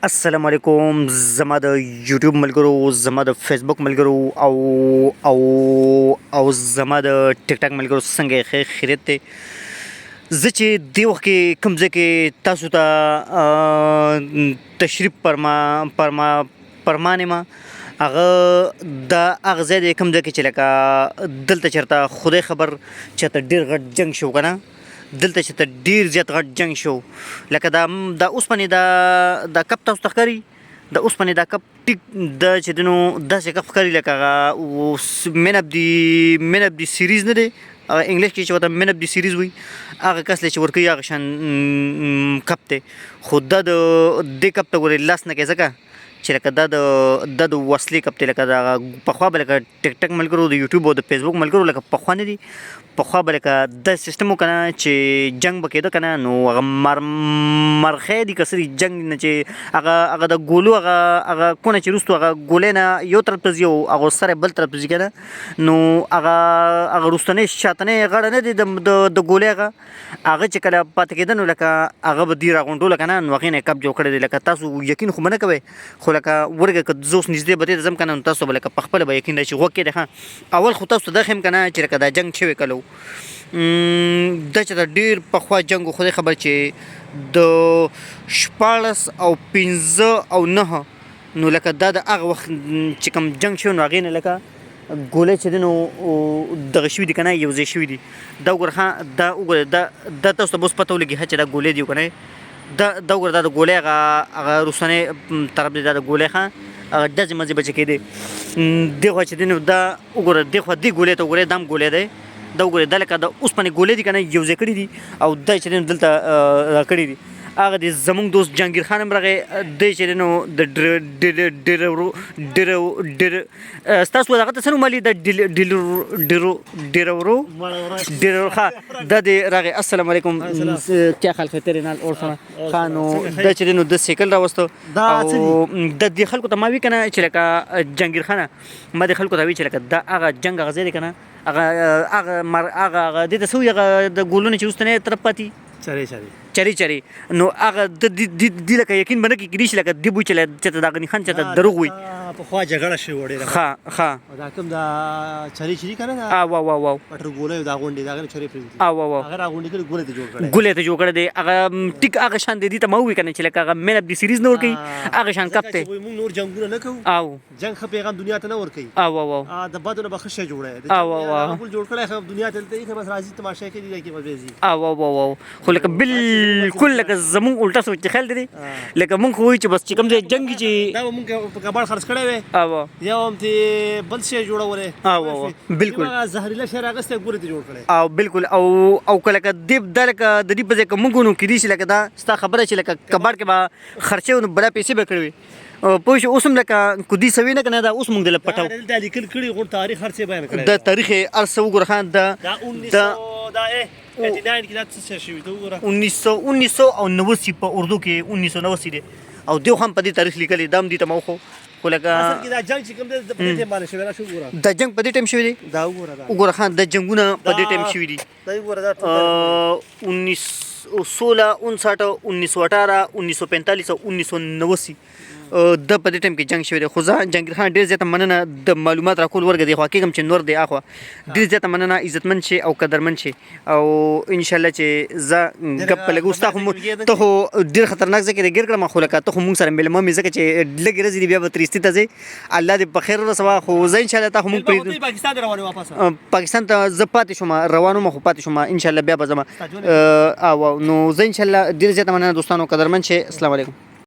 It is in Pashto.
السلام علیکم زما د یوټیوب ملګرو زما د فیسبوک ملګرو او زما د ټیک ټاک ملګرو څنګه یې خیریت دی زه چې دې وخت کې کوم ځای کې تاسو ته تشریف پرمانې ما هغه هغه ځای دی کوم ځای کې چې لکه دلته چېرته خدای خبر چېرته ډېر غټ جنګ شو که نه دلته چې ته ډېر زیات غټ جنګ شو لکه دا اوسپنې دا کپ تاسو ته ښکاري د اوسپنې دا کپ ټیک دا چې دی نو داسې کپ ښکاري لکه هغه مین اف دی سیریز نه دی هغه انګلیش کې چې ورته مین اف دی سیریز وایي هغه کس چې ورکوي هغه شان کپ دی خو دا د دې کپ ته ګورې لاس نه کوي ځکه چې لکه دا د وسلې کپ دی لکه دا پخوا به لکه ټیک ټاک ملګرو د یوټیوب او د فیسبوک ملګرو لکه پخوا نه دي پخوا به لکه دا سیسټم و که نه چې جنګ به کېده که نه نو هغه مرخی دي که څه دي جنګ نه چې هغه د ګولو هغه کونه چې وروستو هغه ګولۍ نه یو طرف ته ځي او هغه سره بل طرف ته ځي که نه نو هغه وروستنی شاتنی غاړه نه دي د ګولۍ هغه چې کله پاتې کېده نو لکه هغه به دي راغونډوله که نه نو هغې نه یې کپ جوړ کړی دی لکه تاسو یقین خو به نه کوئ خو لکه ورګه که زه اوس نږدې به دې ته ځم که نه نو تاسو به لکه پخپله به یقین دی چې غوږ کې دی ښه اول خو تاسو ته دا ښیم که نه چې لکه دا جنګ شوی کله دا چې دا ډېر پخوا جنګ و خدای خبر چې د 14 او 15 او 9 نو لکه دا د هغه وخت چې کوم جنګ شوی نو هغې نه لکه ګولۍ چې دی نو دغه شوي دي که نه یو ځای شوي دي دا وګوره دا وګوره دا تاسو ته به اوس پته ولګي چې دا ګولۍ دي که نه دا وګوره دا د ګولۍ هغه روسنی طرف دی دا د ګولۍ هغه ډزې مزې به چې کېدې دې خوا چې دی نو دا وګوره دې خوا دې ګولۍ ته وګورئ دا هم ګولۍ دی دا وګورئ دا لکه د اوسپنې ګولۍ دي که نه یو ځای کړي دي او دا چې دی نو دلته راکړي دي هغه د زموږ دوست جهانګیر خان هم راغی دی چې دی نو د ډېر ستاسو هغه ته څه نوم د ډېرورو ښه دا دی راغی السلام علیکم کیا خیال ہے تیرے نال اور سنا ښه نو دا چې دی نو د سیکل راوسته او د دې خلکو ته ما وي که نه چې لکه جهانګیر خانه ما دې خلکو ته وي چې لکه دا هغه جنګ هغه ځای دی که نه هغه دې ته څه وایي هغه د ګولونو چې وروستنی طرف پاتې چری نو هغه د لکه یقین به نه کېږي چې لکه دې بوی چې د غني خان چې دروغ وایي پخوا جګړه شوې وه ډېره ښه دا کوم دا چرې چې دي که نه واو پټر ګولۍ دا غونډې د هغې نه چرې پرېږدي هغه راغونډې کړي ګولۍ ته جوړ کړی دی هغه ټیک هغه شان دی دې ته ما ووایي که نه چې لکه هغه مین اف دی سیریز نه ورکوي هغه شان کپ دی موږ نور جنګونه نه کوو جنګ ښه پیغام دنیا ته نه ورکوي د بدو نه به ښه شی جوړوي بل جوړ کړی ښه دنیا ته دلته بس راځي تماشا کوي دی کې بس ځي خو لکه بالکل لکه زمونږ الټا سوچ خیال دی لکه مونږ خو وایو چې بس چې کوم ځای جنګ چې دا به مونږ په کباړ خرڅ کړی وی یا هم ته بل شی جوړولی بالکل زهریله شی راغستی ګورې ته جوړ کړی بالکل او که لکه دا لکه د دې په ځای که مونږ نو کېدای شي لکه دا ستا خبره چې لکه کباړ کې به خرڅوي نو بلا پیسې به کړې وي پوه شو اوس هم لکه کودي سوي نه که نه دا اوس مونږ دله پټو دلته لیکل کړي غوړ تاریخ هر څه بیان کړی د تاریخ یې هر څه وګوره خان دا 1989 کې دا څه شوي ته وګوره 1989 په اردو کې 1989 دی او دیو هم په دې تاریخ لیکلی دا هم دې ته ما وښو خو لکه اصل کې دا جنګ چې کوم دی په دې ټایم باندې شوی دا شو وګوره دا جنګ په دې ټایم شوی دی دا وګوره خان دا جنګونه په دې ټایم شوي دي دا وګوره دا 1916 1959 1918 1945 او 1989 د په دې ټایم کې جنګ شوی دی خو زه جهانګیر خان ډېر زیاته مننه د معلومات راکول ورګه دی خو کېږم چې نور دی اخوا ډېر زیاته مننه عزتمند شي او قدرمن شي او انشاءالله چې زه ګپ په لګو ستا خو ته خو ډېر خطرناک ځای کې دی ګیر کړم خو لکه ته خو مونږ سره میلمه مې ځکه چې لږې ورځې دي بیا به تریستي ته ځې الله دې په خیر ورسوه خو زه انشاءالله تا خو مونږ پاکستان ته زه پاتې شوم روان وم خو پاتې شوم انشاءالله بیا به ځم نو زه انشاءالله ډېر زیاته مننه دوستانو قدرمن شي السلام علیکم